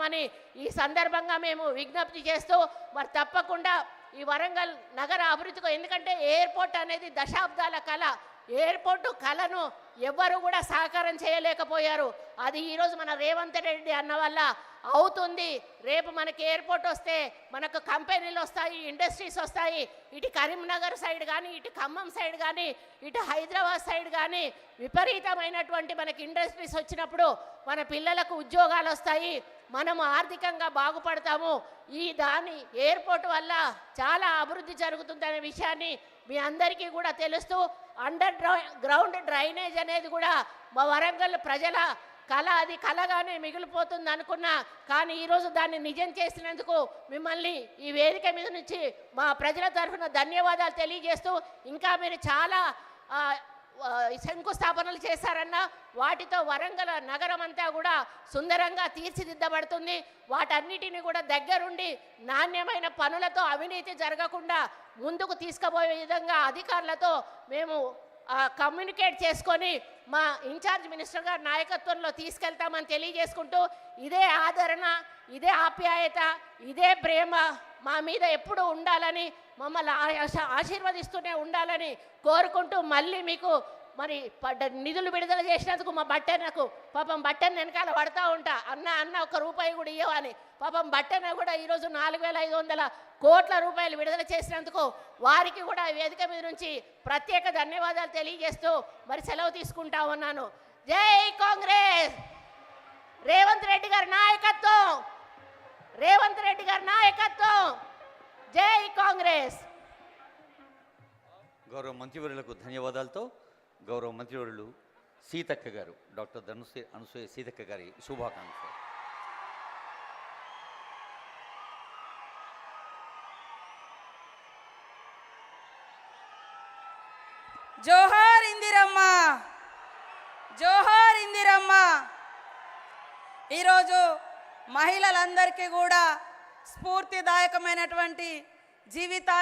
చేస్తామని ఈ సందర్భంగా మేము విజ్ఞప్తి చేస్తూ మరి తప్పకుండా ఈ వరంగల్ నగర అభివృద్ధికి, ఎందుకంటే ఎయిర్పోర్ట్ అనేది దశాబ్దాల కళ. ఎయిర్పోర్టు కళను ఎవ్వరు కూడా సహకారం చేయలేకపోయారు. అది ఈరోజు మన రేవంత్ రెడ్డి అన్న వల్ల అవుతుంది. రేపు మనకి ఎయిర్పోర్ట్ వస్తే మనకు కంపెనీలు వస్తాయి, ఇండస్ట్రీస్ వస్తాయి. ఇటు కరీంనగర్ సైడ్ కానీ, ఇటు ఖమ్మం సైడ్ కానీ, ఇటు హైదరాబాద్ సైడ్ కానీ విపరీతమైనటువంటి మనకి ఇండస్ట్రీస్ వచ్చినప్పుడు మన పిల్లలకు ఉద్యోగాలు వస్తాయి, మనము ఆర్థికంగా బాగుపడతాము. దాని ఎయిర్పోర్ట్ వల్ల చాలా అభివృద్ధి జరుగుతుందనే విషయాన్ని మీ అందరికీ కూడా తెలుస్తూ, అండర్ గ్రౌండ్ డ్రైనేజ్ అనేది కూడా మా వరంగల్ ప్రజల కళ, అది కళగానే మిగిలిపోతుంది అనుకున్నా. కానీ ఈరోజు దాన్ని నిజం చేసినందుకు మిమ్మల్ని ఈ వేదిక మీద నుంచి మా ప్రజల తరఫున ధన్యవాదాలు తెలియజేస్తూ, ఇంకా మీరు చాలా శంకుస్థాపనలు చేశారన్న, వాటితో వరంగల్ నగరం అంతా కూడా సుందరంగా తీర్చిదిద్దబడుతుంది. వాటన్నిటిని కూడా దగ్గరుండి నాణ్యమైన పనులతో అవినీతి జరగకుండా ముందుకు తీసుకుపోయే విధంగా అధికారులతో మేము కమ్యూనికేట్ చేసుకొని మా ఇన్ఛార్జ్ మినిస్టర్ గారి నాయకత్వంలో తీసుకెళ్తామని తెలియజేసుకుంటూ, ఇదే ఆదరణ, ఇదే ఆప్యాయత, ఇదే ప్రేమ మా మీద ఎప్పుడూ ఉండాలని, మమ్మల్ని ఆశీర్వదిస్తూనే ఉండాలని కోరుకుంటూ, మళ్ళీ మీకు మరి నిధులు విడుదల చేసినందుకు మా బట్టెనకు పాపం బట్టెన వెనకాల పడతా ఉంటా, అన్న ఒక్క రూపాయి కూడా ఇవ్వని, పాపం బట్టెన కూడా ఈరోజు 4,500 కోట్ల రూపాయలు విడుదల చేసినందుకు వారికి కూడా వేదిక మీద నుంచి ప్రత్యేక ధన్యవాదాలు తెలియజేస్తూ మరి సెలవు తీసుకుంటా ఉన్నాను. జై కాంగ్రెస్! రేవంత్ రెడ్డి గారి నాయకత్వం, రేవంత్ రెడ్డి గారి నాయకత్వం! జై కాంగ్రెస్! గౌరవ మంత్రివర్యులకు ధన్యవాదాలతో గౌరవ మంత్రివర్యులు సీతక్క గారు, డాక్టర్ అనసూయ సీతక్క గారి శుభాకాంక్షలు. జోహార్ ఇందిరమ్మ, జోహార్ ఇందిరమ్మ. ఈరోజు మహిళలందరికీ కూడా స్ఫూర్తిదాయకమైనటువంటి జీవితాలు